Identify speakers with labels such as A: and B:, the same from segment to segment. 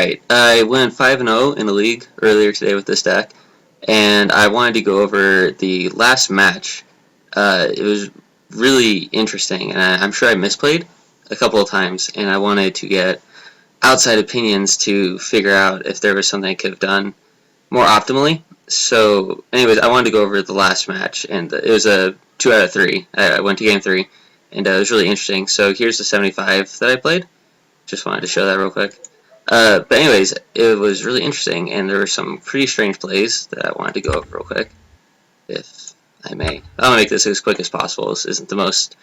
A: Alright, I went 5-0 in the league earlier today with this deck, and I wanted to go over the last match. It was really interesting, and I'm sure I misplayed a couple of times, and I wanted to get outside opinions to figure out if there was something I could have done more optimally. So, anyways, I wanted to go over the last match, and it was a 2 out of 3. I went to game 3, and it was really interesting. So here's the 75 that I played. Just wanted to show that real quick. But anyways, it was really interesting, and there were some pretty strange plays that I wanted to go over real quick, if I may. I'm going to make this as quick as possible. This isn't the most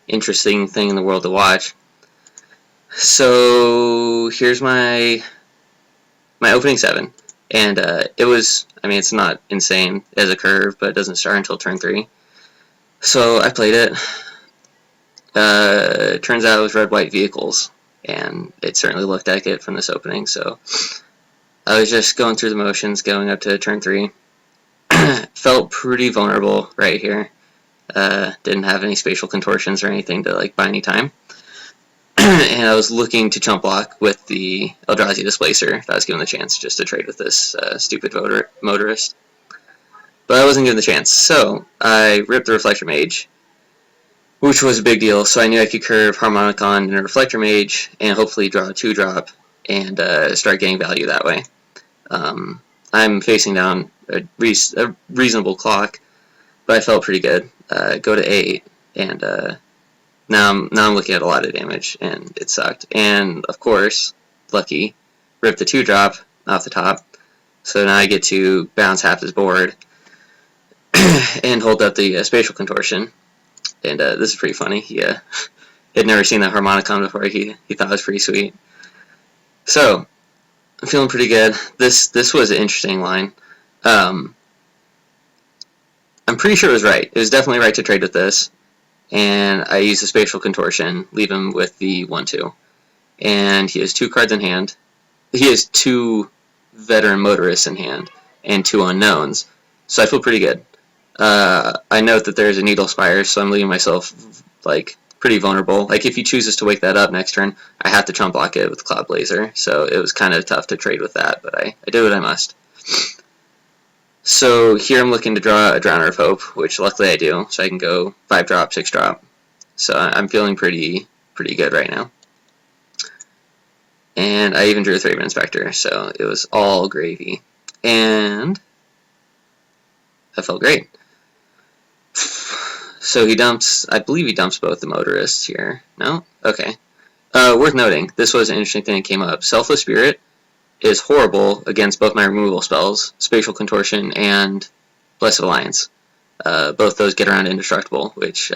A: interesting thing in the world to watch. So here's my opening 7, and it was, I mean, it's not insane as a curve, but it doesn't start until turn 3. So I played it. Turns out it was red-white vehicles, and it certainly looked like it from this opening, so I was just going through the motions, going up to turn 3. Felt pretty vulnerable right here. Didn't have any spatial contortions or anything to like buy any time. And I was looking to chump block with the Eldrazi Displacer if I was given the chance just to trade with this stupid motorist. But I wasn't given the chance, so I ripped the Reflector Mage, which was a big deal, so I knew I could curve Harmonicon and a Reflector Mage, and hopefully draw a 2-drop, and start getting value that way. I'm facing down a reasonable clock, but I felt pretty good. Go to 8, and now I'm looking at a lot of damage, and it sucked. And, of course, lucky, rip the 2-drop off the top, so now I get to bounce half his board, and hold up the Spatial Contortion. And this is pretty funny. He had never seen that Harmonicon before. He thought it was pretty sweet. So I'm feeling pretty good. This was an interesting line. I'm pretty sure it was right. It was definitely right to trade with this. And I used the Spatial Contortion, leave him with the 1/2. And he has 2 cards in hand. He has 2 Veteran Motorists in hand and 2 Unknowns. So I feel pretty good. I note that there's a Needle Spire, so I'm leaving myself like pretty vulnerable. Like if he chooses to wake that up next turn, I have to chump block it with Cloud Blazer. So it was kind of tough to trade with that, but I did what I must. So here I'm looking to draw a Drowner of Hope, which luckily I do, so I can go 5-drop, 6-drop. So I'm feeling pretty good right now. And I even drew a Thraben Inspector, so it was all gravy. And I felt great. So he dumps, I believe he dumps both the motorists here. No? Okay. Worth noting, this was an interesting thing that came up. Selfless Spirit is horrible against both my removal spells, Spatial Contortion and Blessed Alliance. Both those get around indestructible, which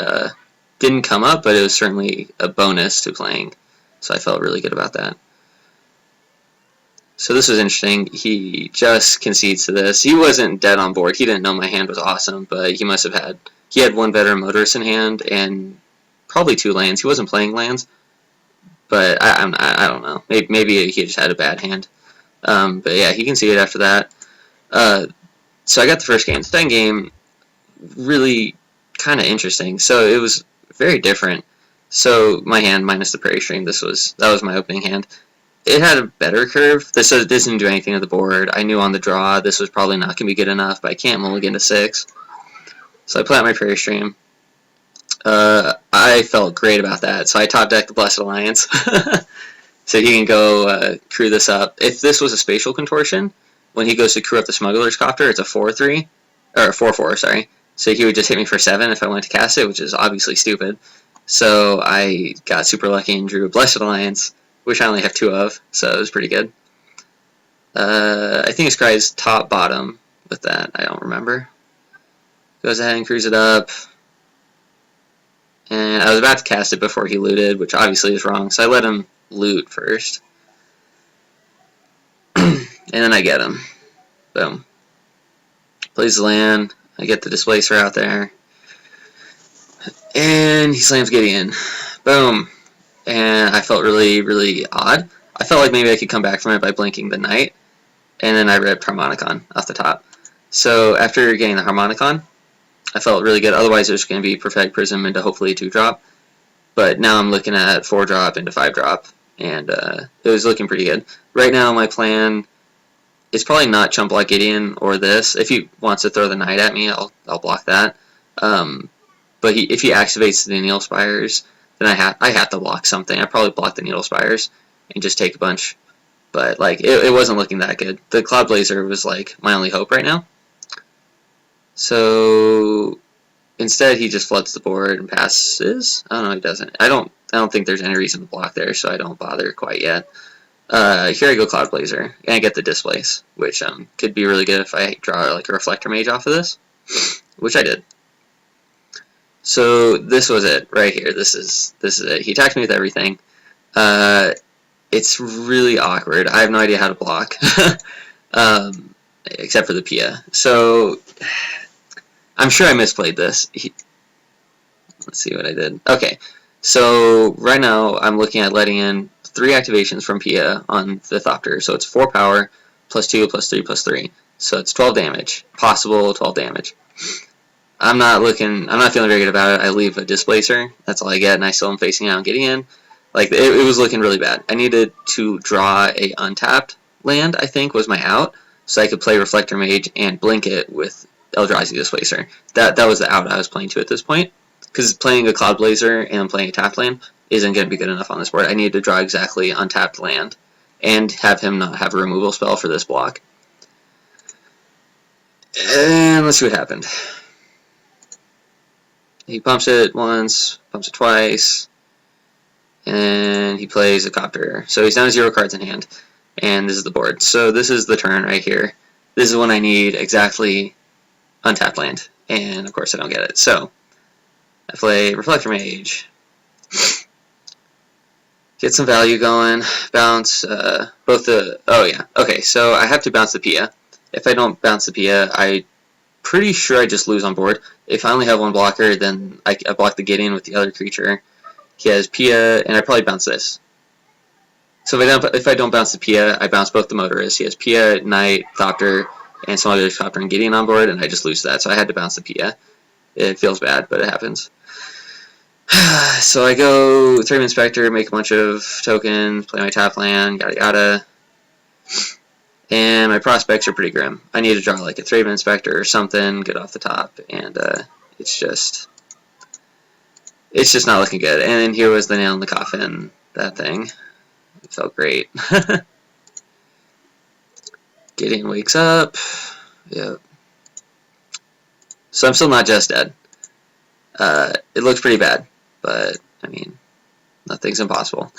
A: didn't come up, but it was certainly a bonus to playing. So I felt really good about that. So this was interesting. He just concedes to this. He wasn't dead on board. He didn't know my hand was awesome, but he must have had... He had 1 Veteran Motorist in hand and probably 2 lands. He wasn't playing lands, but I don't know. Maybe he just had a bad hand. But yeah, he conceded after that. So I got the first game. The second game, really kind of interesting. So it was very different. So my hand minus the Prairie Stream. That was my opening hand. It had a better curve. This didn't do anything to the board. I knew on the draw this was probably not going to be good enough, but I can't mulligan to 6. So I play out my Prairie Stream. I felt great about that. So I top decked the Blessed Alliance. So he can go crew this up. If this was a Spatial Contortion, when he goes to crew up the Smuggler's Copter, it's a 4/3, or a 4/4, sorry. So he would just hit me for 7 if I wanted to cast it, which is obviously stupid. So I got super lucky and drew a Blessed Alliance, which I only have 2 of, so it was pretty good. I think his cry is top bottom with that. I don't remember. Goes ahead and crews it up. And I was about to cast it before he looted, which obviously is wrong, so I let him loot first. And then I get him. Boom. Plays the land. I get the Displacer out there. And he slams Gideon. Boom. And I felt really odd. I felt like maybe I could come back from it by blinking the Knight. And then I ripped Harmonicon off the top. So after getting the Harmonicon, I felt really good. Otherwise, it was going to be Prophetic Prism into hopefully a 2-drop. But now I'm looking at 4-drop into 5-drop. and it was looking pretty good. Right now, my plan is probably not chump block Gideon or this. If he wants to throw the knight at me, I'll block that. But if he activates the Needle Spires, then I have to block something. I probably block the Needle Spires and just take a bunch. But like it wasn't looking that good. The Cloud Blazer was like my only hope right now. So instead, he just floods the board and passes. Oh no, he doesn't. I don't think there's any reason to block there, so I don't bother quite yet. Here I go Cloud Blazer, and I get the Displace, which could be really good if I draw like a Reflector Mage off of this, which I did. So this was it right here. This is it. He attacked me with everything. It's really awkward. I have no idea how to block, except for the Pia. So I'm sure I misplayed this. Let's see what I did. Okay, so right now I'm looking at letting in 3 activations from Pia on the Thopter. So it's 4 power, plus 2, plus 3, plus 3. So it's 12 damage. Possible 12 damage. I'm not feeling very good about it. I leave a Displacer. That's all I get, and I still am facing out and getting in. Like, it was looking really bad. I needed to draw a untapped land, I think, was my out, so I could play Reflector Mage and blink it with Eldrazi Displacer. That was the out I was playing to at this point, because playing a Cloud Blazer and playing a tapped land isn't going to be good enough on this board. I needed to draw exactly untapped land and have him not have a removal spell for this block. And let's see what happened. He pumps it once, pumps it twice, and he plays a Copter. So he's down to 0 cards in hand, and this is the board. So this is the turn right here. This is when I need exactly untapped land, and of course I don't get it. So I play Reflector Mage, get some value going, bounce both the, oh yeah, okay, so I have to bounce the Pia. If I don't bounce the Pia, I'm pretty sure I just lose on board. If I only have one blocker, then I block the Gideon with the other creature. He has Pia, and I probably bounce this. So if I don't bounce the Pia, I bounce both the Motorists. He has Pia, Knight, Thopter, and some other Thopter and Gideon on board, and I just lose that. So I had to bounce the Pia. It feels bad, but it happens. So I go Thraben Spectre, make a bunch of tokens, play my tap land, yada yada. And my prospects are pretty grim. I need to draw like a Thraben Spectre or something, get off the top, and it's just not looking good. And then here was the nail in the coffin, that thing. It felt great. Gideon wakes up. Yep. So I'm still not just dead. It looks pretty bad, but I mean, nothing's impossible.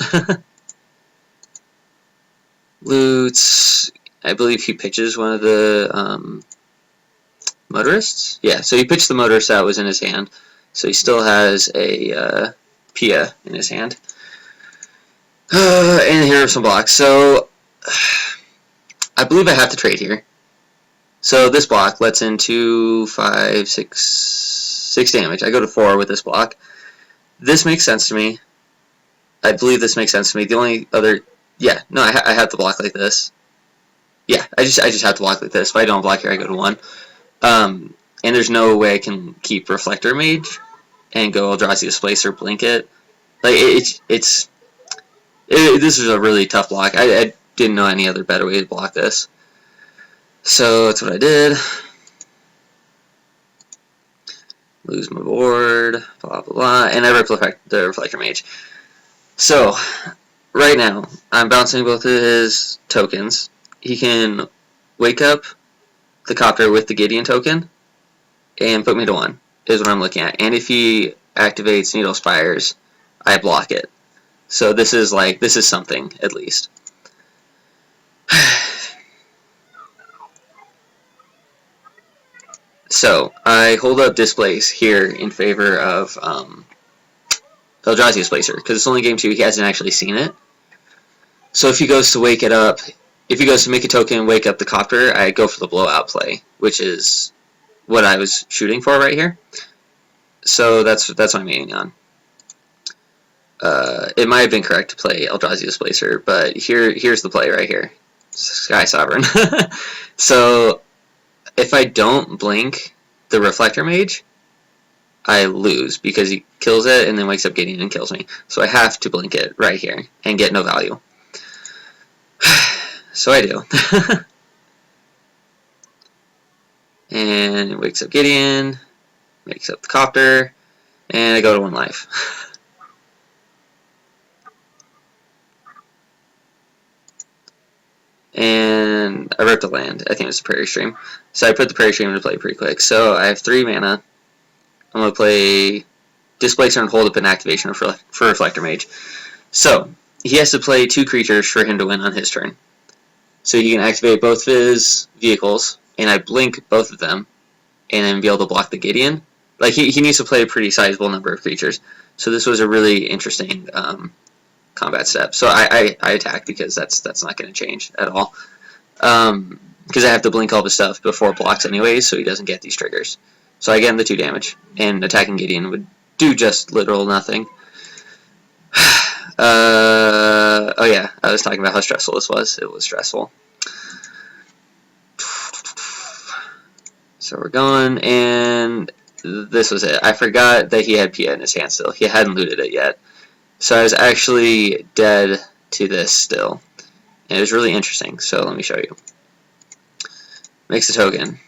A: Loots. I believe he pitches one of the Motorists. Yeah, so he pitched the Motorist that was in his hand. So he still has a Pia in his hand. And here are some blocks. So I believe I have to trade here. So this block lets in 2, 5, 6 damage. I go to 4 with this block. This makes sense to me. I believe this makes sense to me. The only other, yeah, no, I have to block like this. Yeah, I just have to block like this. If I don't block here, I go to 1. And there's no way I can keep Reflector Mage and go Eldrazi Displacer, blink it. Like this is a really tough block. I didn't know any other better way to block this. So that's what I did. Lose my board, blah blah blah, and I rip the Reflector Mage. So right now I'm bouncing both of his tokens. He can wake up the Copter with the Gideon token and put me to 1, is what I'm looking at. And if he activates Needle Spires, I block it. So this is something, at least. So I hold up Displace here in favor of Eldrazi Displacer, because it's only game 2, he hasn't actually seen it. So if he goes to wake it up, if he goes to make a token and wake up the Copter, I go for the blowout play, which is what I was shooting for right here. So that's what I'm aiming on. It might have been correct to play Eldrazi Displacer, but here's the play right here. Sky Sovereign. So if I don't blink the Reflector Mage, I lose because he kills it and then wakes up Gideon and kills me. So I have to blink it right here and get no value. So I do. And it wakes up Gideon, wakes up the copter, and I go to 1 life. And I ripped a land. I think it was the Prairie Stream. So I put the Prairie Stream into play pretty quick. So I have 3 mana. I'm going to play Displacer and hold up an activation for Reflector Mage. So he has to play 2 creatures for him to win on his turn. So he can activate both of his vehicles, and I blink both of them, and then be able to block the Gideon. Like, he needs to play a pretty sizable number of creatures. So this was a really interesting combat step. So I attack because that's not going to change at all. Because I have to blink all the stuff before it blocks anyways, so he doesn't get these triggers. So I get him the 2 damage, and attacking Gideon would do just literal nothing. Oh yeah, I was talking about how stressful this was. It was stressful. So we're going, and this was it. I forgot that he had Pia in his hand still. He hadn't looted it yet. So I was actually dead to this still. And it was really interesting, so let me show you. Makes a token.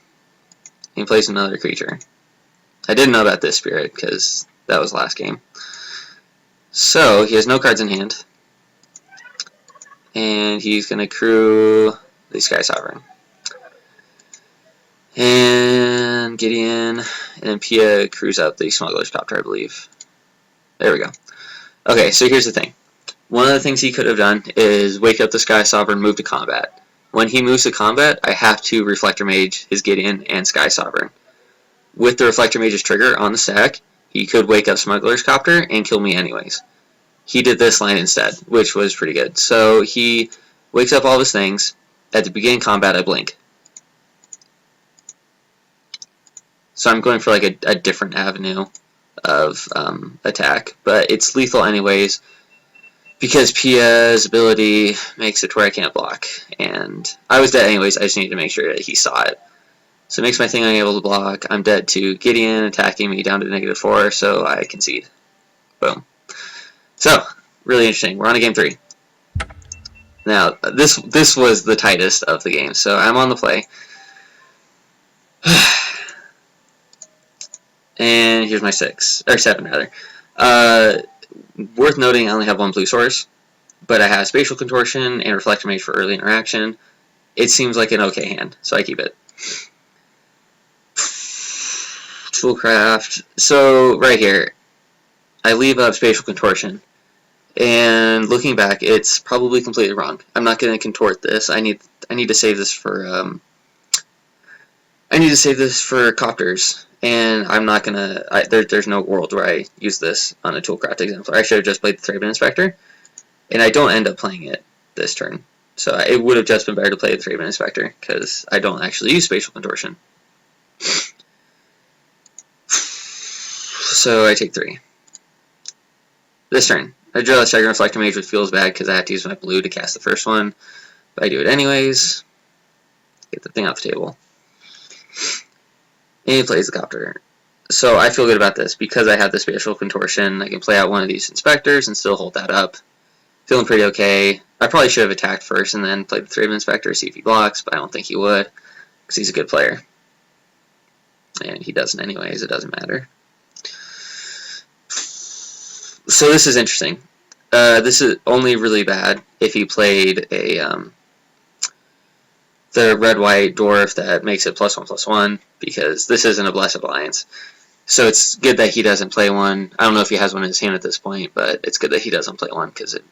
A: He plays another creature. I didn't know about this spirit, because that was last game. So, he has no cards in hand. And he's going to crew the Sky Sovereign. And Gideon, and then Pia crews up the Smuggler's Copter, I believe. There we go. Okay, so here's the thing. One of the things he could have done is wake up the Sky Sovereign, move to combat. When he moves to combat, I have to Reflector Mage his Gideon and Sky Sovereign. With the Reflector Mage's trigger on the stack, he could wake up Smuggler's Copter and kill me anyways. He did this line instead, which was pretty good. So he wakes up all of his things. At the beginning of combat, I blink. So I'm going for like a different avenue of attack, but it's lethal anyways because Pia's ability makes it to where I can't block. And I was dead anyways, I just need to make sure that he saw it. So it makes my thing unable to block. I'm dead to Gideon attacking me down to -4, so I concede. Boom. So, really interesting. We're on to game 3. Now, this was the tightest of the games, so I'm on the play. And here's my 7 rather. Worth noting, I only have 1 blue source, but I have Spatial Contortion and Reflector Mage for early interaction. It seems like an okay hand, so I keep it. Toolcraft. So, right here, I leave up Spatial Contortion, and looking back, it's probably completely wrong. I'm not going to contort this. I need to save this for copters. And I'm not gonna. There's no world where I use this on a Toolcraft exemplar. I should have just played the Thraben Inspector, and I don't end up playing it this turn. So it would have just been better to play the Thraben Inspector because I don't actually use Spatial Contortion. So I take 3. This turn, I draw a second Reflector Mage, which feels bad because I have to use my blue to cast the first one, but I do it anyways. Get the thing off the table. And he plays the Copter. So I feel good about this. Because I have the Spatial Contortion, I can play out one of these Inspectors and still hold that up. Feeling pretty okay. I probably should have attacked first and then played the Thraben Inspector, see if he blocks, but I don't think he would. Because he's a good player. And he doesn't anyways, it doesn't matter. So this is interesting. This is only really bad if he played the red-white dwarf that makes it +1/+1, because this isn't a Blessed Alliance. So it's good that he doesn't play one. I don't know if he has one in his hand at this point, but it's good that he doesn't play one, because it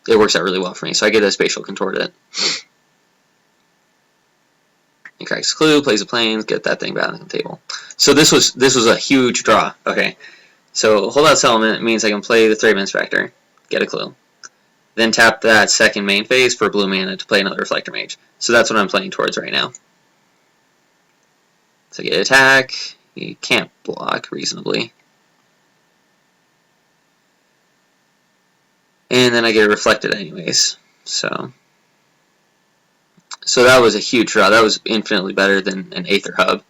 A: works out really well for me. So I get a Spatial Contort it. He cracks Clue, plays the Plains, get that thing back on the table. So this was a huge draw. Okay, so Holdout Settlement means I can play the Thraben Inspector, get a Clue. Then tap that second main phase for blue mana to play another Reflector Mage. So that's what I'm playing towards right now. So get attack. You can't block reasonably. And then I get reflected anyways. So that was a huge draw. That was infinitely better than an Aether Hub.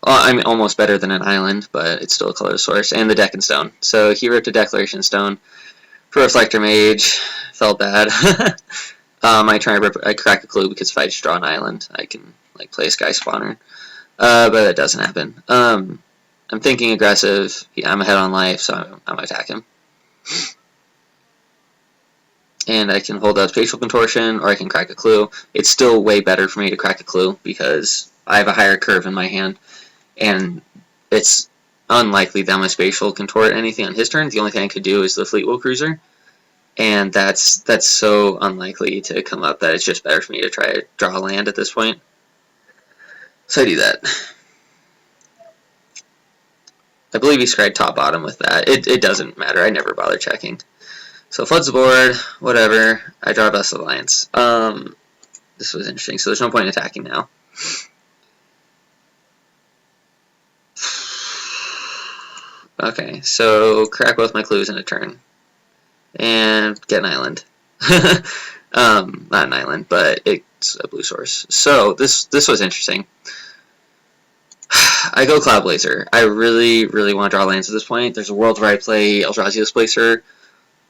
A: I'm almost better than an island, but it's still a color source, and the Deck and Stone. So he ripped a Declaration Stone for Reflector Mage. Felt bad. I crack a clue because if I just draw an island, I can like play a Sky Spawner. But that doesn't happen. I'm thinking aggressive. Yeah, I'm ahead on life, so I'm gonna attack him. And I can hold up Spatial Contortion, or I can crack a clue. It's still way better for me to crack a clue because I have a higher curve in my hand, and it's unlikely that I'm gonna Spatial Contort anything on his turn. The only thing I could do is the Fleetwheel Cruiser, and that's so unlikely to come up that it's just better for me to try to draw a land at this point. So I do that. I believe he scryed top bottom with that. It doesn't matter. I never bother checking. So floods the board, whatever. I draw Best Alliance. This was interesting. So there's no point in attacking now. Okay, so crack both my clues in a turn. And get an island. Not an island, but it's a blue source. So this was interesting. I go Cloud Blazer. I really want to draw lands at this point. There's a world where I play Eldrazi Displacer,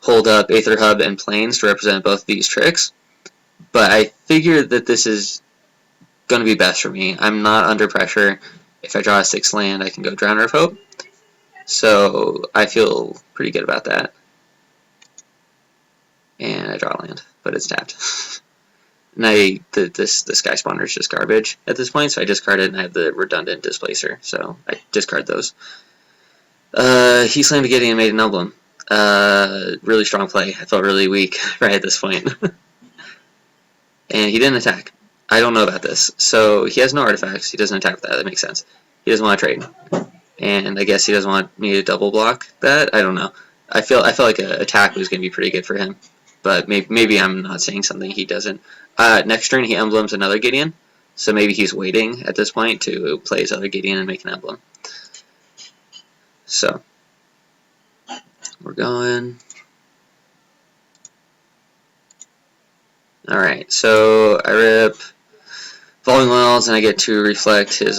A: hold up Aether Hub and Plains to represent both of these tricks. But I figured that this is going to be best for me. I'm not under pressure. If I draw a 6th land, I can go Drowner of Hope. So I feel pretty good about that. And I draw a land, but it's tapped. And the Sky Spawner is just garbage at this point, so I discard it, and I have the redundant Displacer, so I discard those. He slammed a Gideon and made an emblem. Really strong play. I felt really weak right at this point. And he didn't attack. I don't know about this. So he has no artifacts. He doesn't attack with that. That makes sense. He doesn't want to trade. And I guess he doesn't want me to double block that. I don't know. I felt like an attack was going to be pretty good for him. But maybe I'm not saying something he doesn't. Next turn he emblems another Gideon. So maybe he's waiting at this point to play his other Gideon and make an emblem. So we're going. Alright, so I rip Falling Wilds and I get to reflect his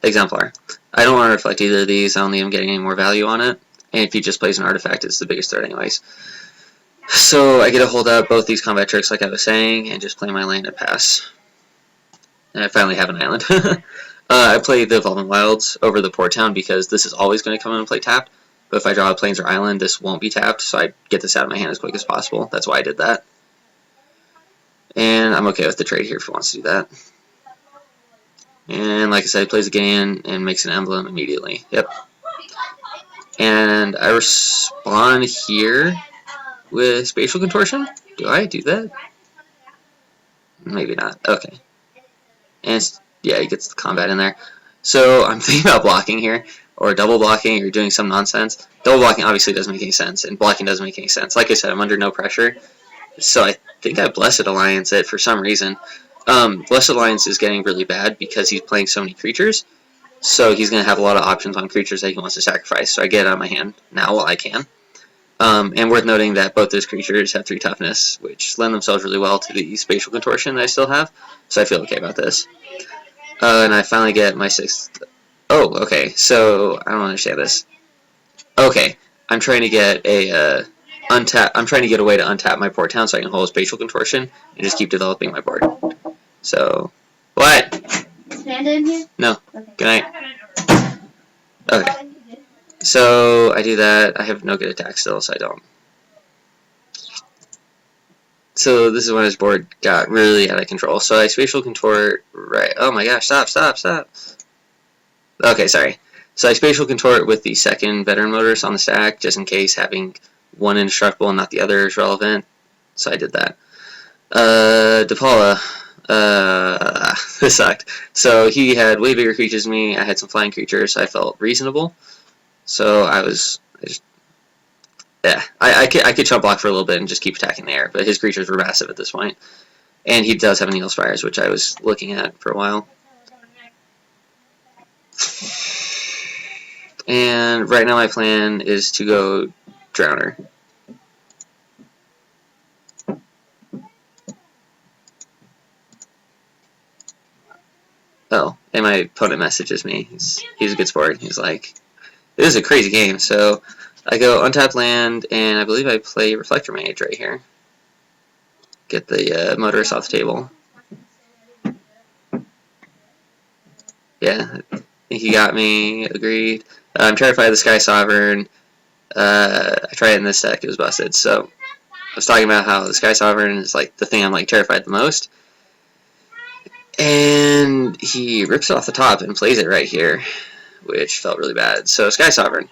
A: Exemplar. I don't want to reflect either of these. I don't think I'm getting any more value on it. And if he just plays an artifact, it's the biggest threat anyways. So I get to hold up both these combat tricks like I was saying and just play my land and pass. And I finally have an island. I play the Evolving Wilds over the Port Town because this is always going to come in and play tapped. But if I draw a Plains or Island, this won't be tapped, so I get this out of my hand as quick as possible. That's why I did that. And I'm okay with the trade here if he wants to do that. And like I said, he plays a Gideon and makes an emblem immediately. Yep. And I respond here with Spatial Contortion. Do I do that? Maybe not. Okay. And yeah, he gets the combat in there. So I'm thinking about blocking here, or double blocking, or doing some nonsense. Double blocking obviously doesn't make any sense, and blocking doesn't make any sense. Like I said, I'm under no pressure. So I think I Blessed Alliance it for some reason. Blessed Alliance is getting really bad because he's playing so many creatures. So he's going to have a lot of options on creatures that he wants to sacrifice. So I get it out of my hand now while I can. And worth noting that both those creatures have 3 toughness, which lend themselves really well to the Spatial Contortion that I still have. So I feel okay about this. And I finally get my 6th. Oh, okay. So I don't understand this. Okay, I'm trying to get a untap. I'm trying to get a way to untap my Port Town so I can hold Spatial Contortion and just keep developing my board. So what?
B: Stand in here?
A: No. Okay. Good night. Okay. So I do that. I have no good attack still, so I don't. So this is when his board got really out of control. So I Spatial Contort, right. Oh my gosh, stop. Okay, sorry. So I Spatial Contort with the 2nd Veteran Motorist on the stack, just in case having one indestructible and not the other is relevant. So I did that. DePaula, this sucked. So he had way bigger creatures than me. I had some flying creatures, so I felt reasonable. So I could chump block for a little bit and just keep attacking the air, but his creatures were massive at this point. And he does have an Eagle Spires, which I was looking at for a while. And right now my plan is to go Drowner. Oh, and my opponent messages me. He's a good sport. He's like, this is a crazy game. So I go untap land, and I believe I play Reflector Mage right here. Get the motorist off the table. Yeah, I think he got me. Agreed. I'm Terrified of the Sky Sovereign. I tried it in this deck. It was busted. So I was talking about how the Sky Sovereign is like the thing I'm like terrified the most. And he rips it off the top and plays it right here, which felt really bad. So Sky Sovereign.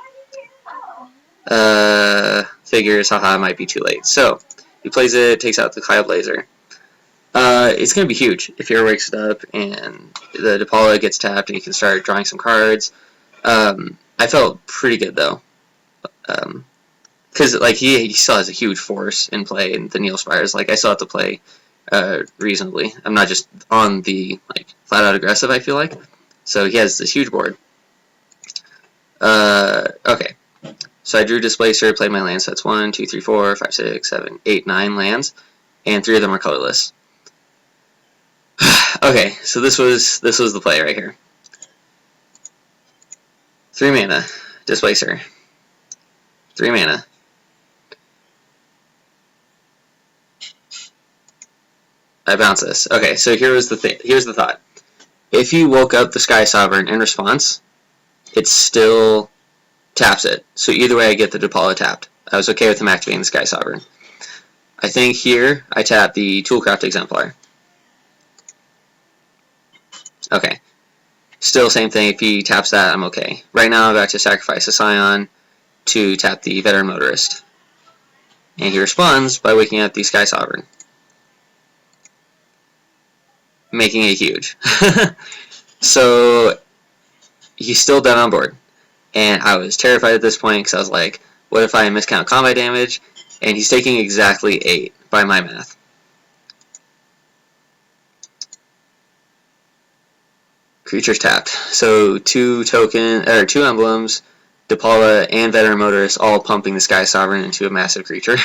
A: Figures, haha, might be too late. So he plays it, takes out the Cloud Blazer. It's going to be huge if he wakes it up and the Depala gets tapped and he can start drawing some cards. I felt pretty good though, because like he still has a huge force in play in the Neil Spires. Like I still have to play reasonably. I'm not just on the like flat out aggressive. I feel like so he has this huge board. Okay, so I drew Displacer, played my lands. So that's 1, 2, 3, 4, 5, 6, 7, 8, 9 lands, and 3 of them are colorless. Okay, so this was the play right here. 3 mana, Displacer. 3 mana. I bounce this. Okay, so here's the thought. If you woke up the Sky Sovereign in response, it still taps it. So either way, I get the Depala tapped. I was okay with him activating the Sky Sovereign. I think here I tap the Toolcraft Exemplar. Okay. Still same thing. If he taps that, I'm okay. Right now, I'm about to sacrifice a Scion to tap the Veteran Motorist. And he responds by waking up the Sky Sovereign, making it huge. So he's still dead on board. And I was terrified at this point because I was like, what if I miscount combat damage? And he's taking exactly 8 by my math. Creatures tapped. So 2 emblems, Depala and Veteran Motorist all pumping the Sky Sovereign into a massive creature.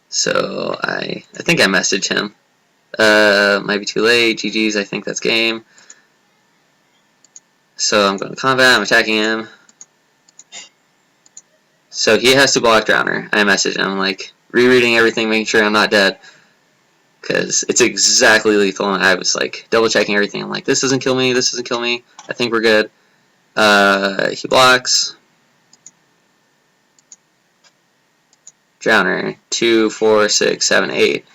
A: So I think I messaged him. Might be too late. GG's, I think that's game. So I'm going to combat, I'm attacking him. So he has to block Drowner. I messaged him, like, rereading everything, making sure I'm not dead. Because it's exactly lethal, and I was, like, double-checking everything. I'm like, this doesn't kill me, this doesn't kill me. I think we're good. He blocks. Drowner. 2, 4, 6, 7, 8.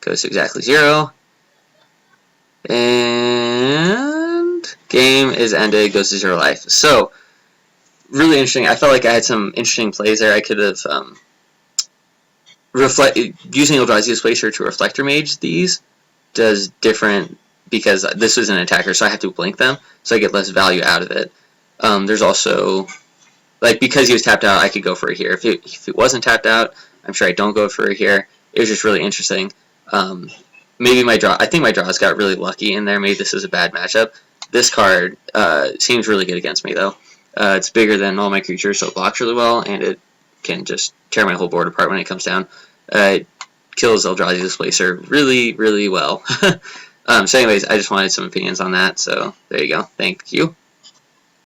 A: Goes to exactly 0. And game is ended, goes to 0 life. So, really interesting. I felt like I had some interesting plays there. I could have using Eldrazi's Displacer to Reflector Mage these does different because this is an attacker, so I have to blink them, so I get less value out of it. There's also, like, because he was tapped out, I could go for it here. If it wasn't tapped out, I'm sure I don't go for it here. It was just really interesting. Maybe my draw, I think my draws got really lucky in there. Maybe this is a bad matchup. This card seems really good against me, though. It's bigger than all my creatures, so it blocks really well, and it can just tear my whole board apart when it comes down. It kills Eldrazi's Displacer really, really well. So anyways, I just wanted some opinions on that, so there you go. Thank you.